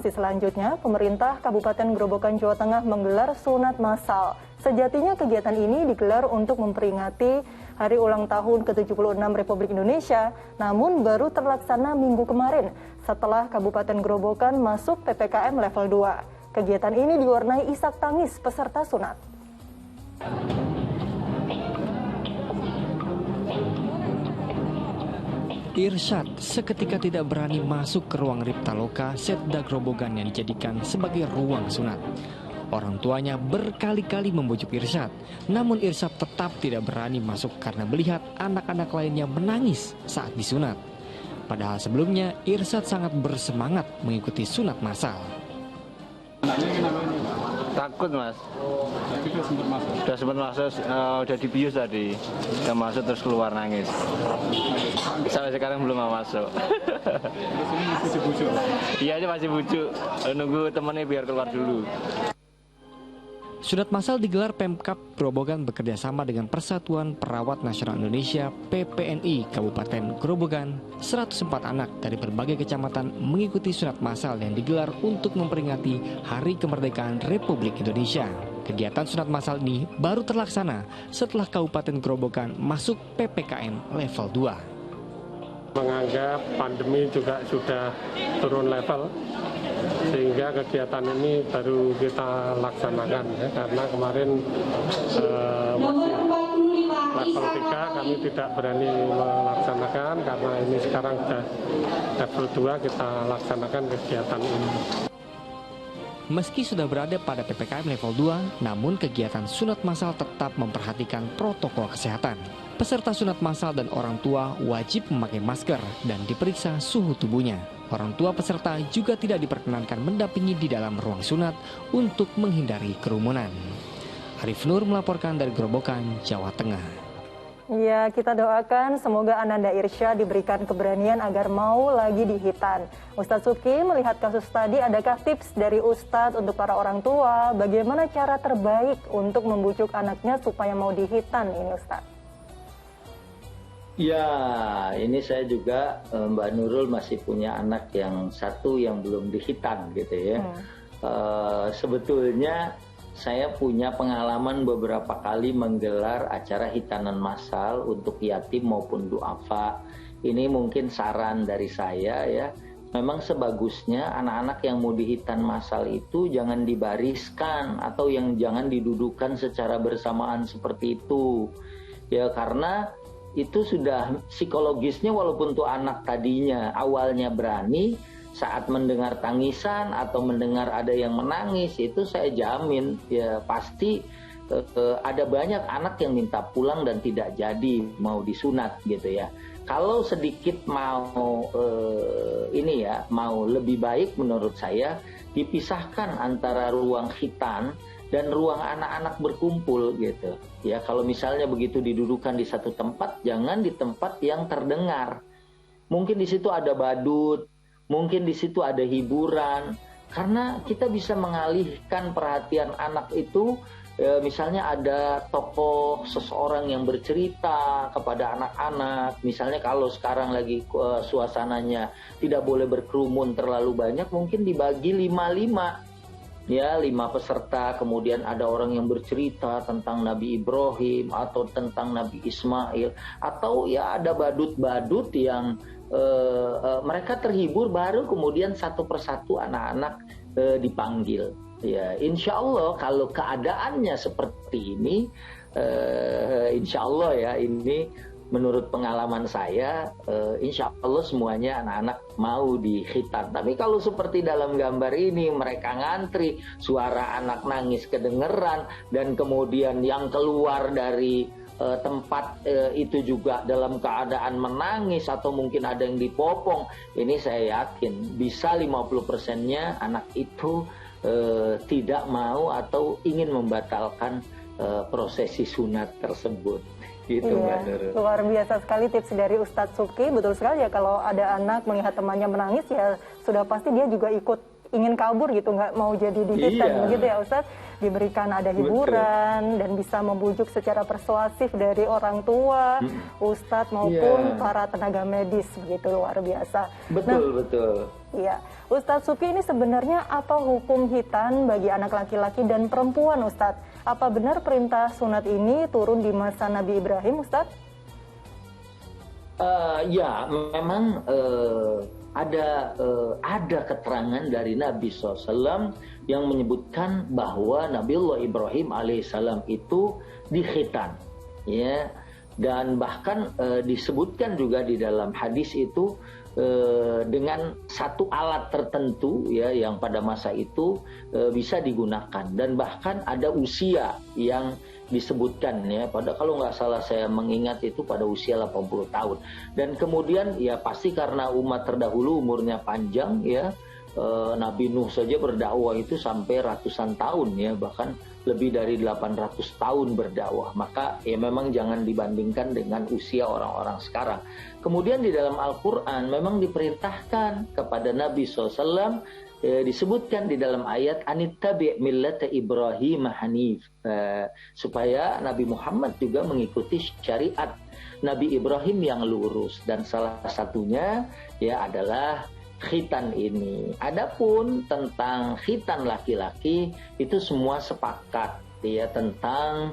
Selanjutnya, pemerintah Kabupaten Grobogan, Jawa Tengah menggelar sunat massal. Sejatinya kegiatan ini digelar untuk memperingati hari ulang tahun ke-76 Republik Indonesia, namun baru terlaksana minggu kemarin setelah Kabupaten Grobogan masuk PPKM level 2. Kegiatan ini diwarnai isak tangis peserta sunat. Irsyad seketika tidak berani masuk ke ruang Riptaloka Setda Grobogan yang dijadikan sebagai ruang sunat. Orang tuanya berkali-kali membujuk Irsyad, namun Irsyad tetap tidak berani masuk karena melihat anak-anak lainnya menangis saat disunat. Padahal sebelumnya Irsyad sangat bersemangat mengikuti sunat massal. Takut, Mas. Udah sempat masuk, udah dibius tadi. Udah masuk terus keluar nangis. Sampai sekarang belum mau masuk. Terus ini masih bujuk? Iya, ini masih bujuk. Nunggu temennya biar keluar dulu. Sunat massal digelar Pemkab Grobogan bekerjasama dengan Persatuan Perawat Nasional Indonesia PPNI Kabupaten Grobogan. 104 anak dari berbagai kecamatan mengikuti sunat massal yang digelar untuk memperingati Hari Kemerdekaan Republik Indonesia. Kegiatan sunat massal ini baru terlaksana setelah Kabupaten Grobogan masuk PPKM level 2. Menganggap pandemi juga sudah turun level, sehingga kegiatan ini baru kita laksanakan ya, karena kemarin masih level 3 kami tidak berani melaksanakan, karena ini sekarang sudah level 2 kita laksanakan kegiatan ini. Meski sudah berada pada PPKM level 2, namun kegiatan sunat massal tetap memperhatikan protokol kesehatan. Peserta sunat massal dan orang tua wajib memakai masker dan diperiksa suhu tubuhnya. Orang tua peserta juga tidak diperkenankan mendampingi di dalam ruang sunat untuk menghindari kerumunan. Arif Nur melaporkan dari Grobogan, Jawa Tengah. Ya, kita doakan semoga Ananda Irsyad diberikan keberanian agar mau lagi di hitan. Ustadz Suki melihat kasus tadi, adakah tips dari Ustadz untuk para orang tua bagaimana cara terbaik untuk membujuk anaknya supaya mau di hitan ini, Ustadz? Ya, ini saya juga Mbak Nurul masih punya anak yang satu yang belum dihitan gitu ya. Sebetulnya saya punya pengalaman beberapa kali menggelar acara hitanan massal untuk yatim maupun duafa. Ini mungkin saran dari saya ya. Memang sebagusnya anak-anak yang mau dihitan massal itu jangan dibariskan atau yang jangan didudukan secara bersamaan seperti itu. Ya, karena itu sudah psikologisnya, walaupun tuh anak tadinya awalnya berani, saat mendengar tangisan atau mendengar ada yang menangis, itu saya jamin ya pasti ada banyak anak yang minta pulang dan tidak jadi mau disunat gitu ya. Kalau sedikit mau mau lebih baik menurut saya dipisahkan antara ruang hitan dan ruang anak-anak berkumpul gitu ya. Kalau misalnya begitu didudukan di satu tempat, jangan di tempat yang terdengar. Mungkin di situ ada badut, mungkin di situ ada hiburan, karena kita bisa mengalihkan perhatian anak itu. Misalnya ada tokoh seseorang yang bercerita kepada anak-anak. Misalnya kalau sekarang lagi suasananya tidak boleh berkerumun terlalu banyak, mungkin dibagi 5-5. Ya, 5 peserta, kemudian ada orang yang bercerita tentang Nabi Ibrahim atau tentang Nabi Ismail, atau ya ada badut-badut yang mereka terhibur, baru kemudian satu persatu anak-anak dipanggil. Ya, insya Allah kalau keadaannya seperti ini, insya Allah ya, ini menurut pengalaman saya, insya Allah semuanya anak-anak mau dihitan. Tapi kalau seperti dalam gambar ini, mereka ngantri, suara anak nangis kedengeran, dan kemudian yang keluar dari tempat itu juga dalam keadaan menangis, atau mungkin ada yang dipopong, ini saya yakin bisa 50%-nya anak itu tidak mau atau ingin membatalkan prosesi sunat tersebut. Gitu, iya, luar biasa sekali tips dari Ustadz Suki. Betul sekali ya, kalau ada anak melihat temannya menangis ya sudah pasti dia juga ikut ingin kabur gitu, nggak mau jadi dihitan, begitu ya Ustadz. Diberikan ada hiburan dan bisa membujuk secara persuasif dari orang tua, Ustadz maupun para tenaga medis, begitu luar biasa. Betul. Iya, Ustadz Suki, ini sebenarnya apa hukum khitan bagi anak laki-laki dan perempuan, Ustadz? Apa benar perintah sunat ini turun di masa Nabi Ibrahim, Ustadz? Ya, memang ada keterangan dari Nabi SAW yang menyebutkan bahwa Nabiullah Ibrahim alaihissalam itu dikhitan, ya, dan bahkan disebutkan juga di dalam hadis itu dengan satu alat tertentu, ya, yang pada masa itu bisa digunakan, dan bahkan ada usia yang disebutkan, ya, pada kalau nggak salah saya mengingat itu pada usia 80 tahun. Dan kemudian ya pasti karena umat terdahulu umurnya panjang, ya, Nabi Nuh saja berdakwah itu sampai ratusan tahun, ya, bahkan lebih dari 800 tahun berdakwah. Maka ya memang jangan dibandingkan dengan usia orang-orang sekarang. Kemudian di dalam Al-Quran memang diperintahkan kepada Nabi SAW, disebutkan di dalam ayat anittabi' millata Ibrahim hanif, supaya Nabi Muhammad juga mengikuti syariat Nabi Ibrahim yang lurus, dan salah satunya ya adalah khitan ini. Adapun tentang khitan laki-laki itu semua sepakat, ya, tentang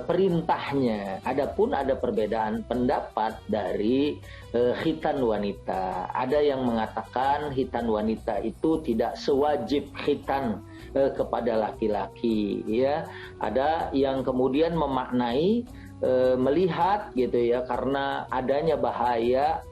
perintahnya. Adapun ada perbedaan pendapat dari khitan wanita. Ada yang mengatakan khitan wanita itu tidak sewajib khitan kepada laki-laki, ya. Ada yang kemudian memaknai melihat gitu, ya, karena adanya bahaya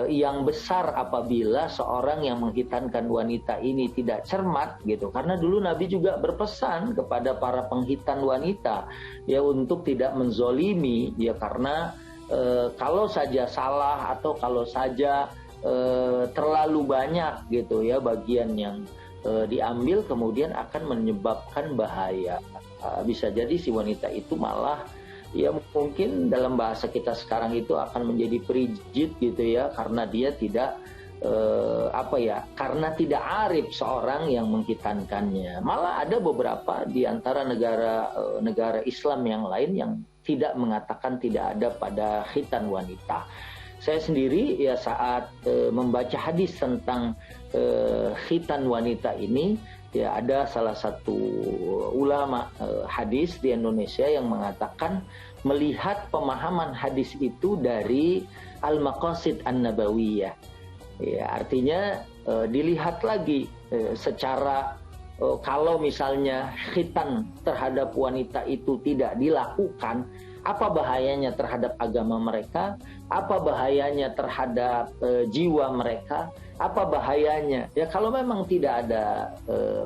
yang besar apabila seorang yang menghitankan wanita ini tidak cermat, gitu. Karena dulu Nabi juga berpesan kepada para penghitan wanita, ya, untuk tidak menzolimi, ya, karena kalau saja salah atau kalau saja terlalu banyak, gitu, ya, bagian yang diambil kemudian akan menyebabkan bahaya. Bisa jadi si wanita itu malah, ya, mungkin dalam bahasa kita sekarang itu akan menjadi perigid, gitu, ya, karena dia tidak karena tidak arif seorang yang menghitankannya. Malah ada beberapa di antara negara Islam yang lain yang tidak mengatakan tidak ada pada khitan wanita. Saya sendiri, ya, saat membaca hadis tentang khitan wanita ini, ya, ada salah satu ulama hadis di Indonesia yang mengatakan melihat pemahaman hadis itu dari al-maqasid an-nabawiyah. Ya, artinya dilihat lagi secara kalau misalnya khitan terhadap wanita itu tidak dilakukan, apa bahayanya terhadap agama mereka, apa bahayanya terhadap jiwa mereka, apa bahayanya. Ya, kalau memang tidak ada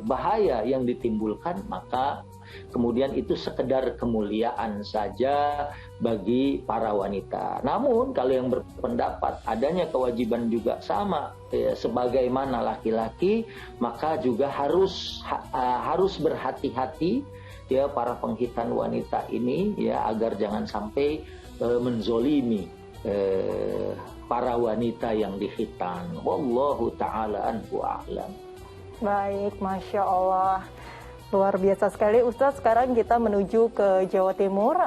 bahaya yang ditimbulkan, maka kemudian itu sekedar kemuliaan saja bagi para wanita. Namun kalau yang berpendapat adanya kewajiban juga sama, ya, sebagaimana laki-laki, maka juga harus berhati-hati, ya, para penghitan wanita ini, ya, agar jangan sampai menzolimi para wanita yang dikhitan. Wallahu ta'ala anhu a'lam. Baik, Masya Allah. Luar biasa sekali, Ustadz. Sekarang kita menuju ke Jawa Timur.